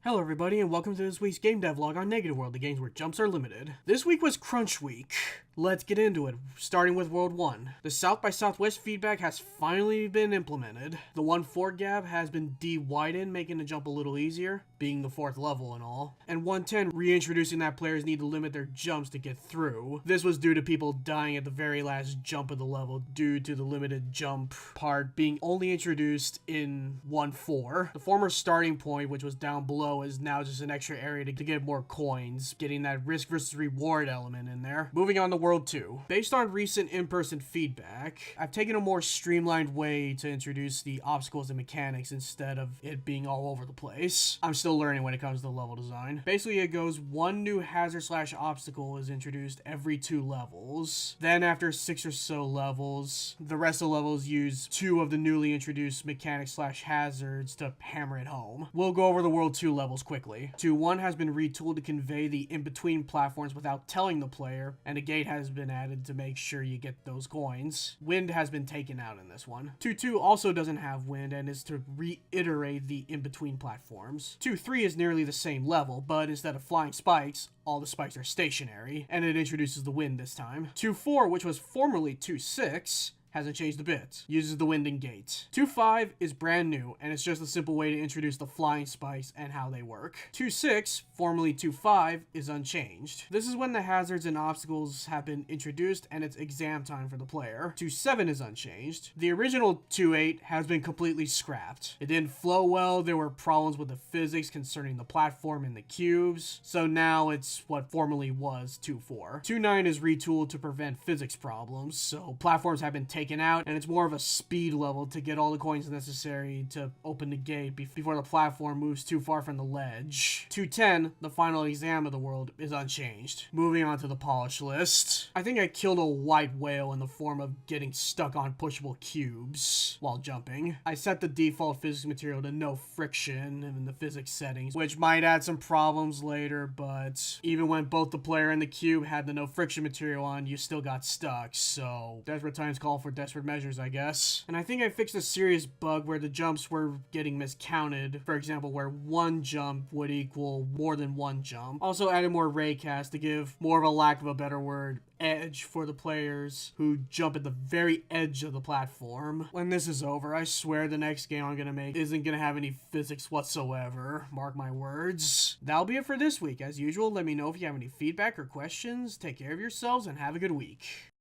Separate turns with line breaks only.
Hello everybody and welcome to this week's game devlog on Negative World, the games where jumps are limited. This week was Crunch Week. Let's get into it, starting with World 1. The South by Southwest feedback has finally been implemented. The 1-4 gap has been de-widened, making the jump a little easier, being the 4th level and all. And 110 reintroducing that players need to limit their jumps to get through. This was due to people dying at the very last jump of the level due to the limited jump part being only introduced in 1-4. The former starting point, which was down below, is now just an extra area to get more coins, getting that risk versus reward element in there. Moving on to World 2. Based on recent in-person feedback, I've taken a more streamlined way to introduce the obstacles and mechanics instead of it being all over the place. I'm still learning when it comes to level design. Basically, it goes one new hazard / obstacle is introduced every 2 levels. Then after 6 or so levels, the rest of the levels use 2 of the newly introduced mechanics / hazards to hammer it home. We'll go over the World 2 levels quickly. 2-1 has been retooled to convey the in-between platforms without telling the player, and a gate has been added to make sure you get those coins. Wind has been taken out in this one. 2-2 also doesn't have wind and is to reiterate the in-between platforms. 2-3 is nearly the same level, but instead of flying spikes, all the spikes are stationary, and it introduces the wind this time. 2-4, which was formerly 2-6, hasn't changed a bit. Uses the wind and gate. 2-5 is brand new, and it's just a simple way to introduce the flying spikes and how they work. 2-6, formerly 2-5, is unchanged. This is when the hazards and obstacles have been introduced and it's exam time for the player. 2-7 is unchanged. The original 2-8 has been completely scrapped. It didn't flow well, there were problems with the physics concerning the platform and the cubes, so now it's what formerly was 2-4. 2-9 is retooled to prevent physics problems, so platforms have been taken out, and it's more of a speed level to get all the coins necessary to open the gate before the platform moves too far from the ledge. 2-10, the final exam of the world, is unchanged. Moving on to the polish list. I think I killed a white whale in the form of getting stuck on pushable cubes while jumping. I set the default physics material to no friction in the physics settings, which might add some problems later, but even when both the player and the cube had the no friction material on, you still got stuck, so desperate times call for desperate measures, I guess. And I think I fixed a serious bug where the jumps were getting miscounted. For example, where one jump would equal more than one jump. Also added more raycast to give more of a lack of a better word, edge for the players who jump at the very edge of the platform. When this is over, I swear the next game I'm gonna make isn't gonna have any physics whatsoever. Mark my words. That'll be it for this week. As usual, let me know if you have any feedback or questions. Take care of yourselves and have a good week.